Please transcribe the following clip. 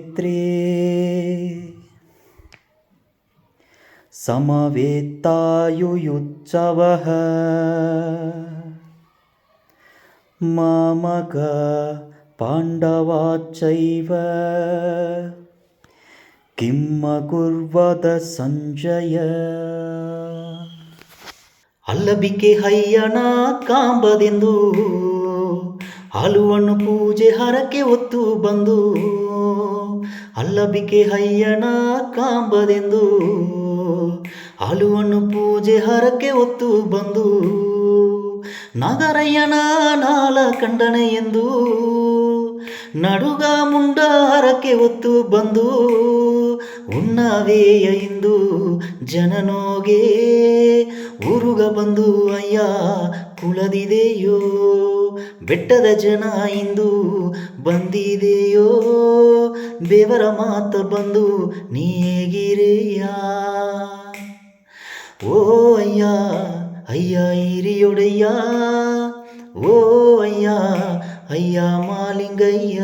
ಕ್ಷೇತ್ರೇ ಸಮವೇತ್ತಾಯುಯುತ್ಸವಃ ಮಾಮಕ ಪಾಂಡವಾಚ್ಚೈವ ಕಿಮ್ಮಕುರ್ವತ ಸಂಜಯ. ಅಲ್ಲಬಿಕೆ ಹಯ್ಯಣ ಕಾಂಬದೆಂದು ಹಾಲುವನ್ನು ಪೂಜೆ ಹರಕೆ ಹೊತ್ತು ಬಂದು. ಅಲ್ಲಬಿಕೆ ಹಯ್ಯಣ ಕಾಂಬದೆಂದು ಹಾಲುವನ್ನು ಪೂಜೆ ಹರಕೆ ಹೊತ್ತು ಬಂದು. ನಾಗರಯ್ಯನ ನಾಲ ಕಂಡನೆ ಎಂದು ನಡುಗ ಮುಂಡ ಹರಕೆ ಹೊತ್ತು ಬಂದು. ಉಣ್ಣವೇಯ ಇಂದು ಜನನೋಗೆ ಊರುಗ ಬಂದು ಅಯ್ಯ ಕುಳದಿದೆಯೋ. ಬೆಟ್ಟದ ಜನ ಇಂದು ಬಂದಿದೆಯೋ ದೇವರ ಮಾತ ಬಂದು ನೀಗಿರೆಯ. ಓ ಅಯ್ಯ ಅಯ್ಯ ಹಿರಿಯೊಡೆಯ, ಓ ಅಯ್ಯ ಅಯ್ಯ ಮಾಲಿಂಗಯ್ಯ.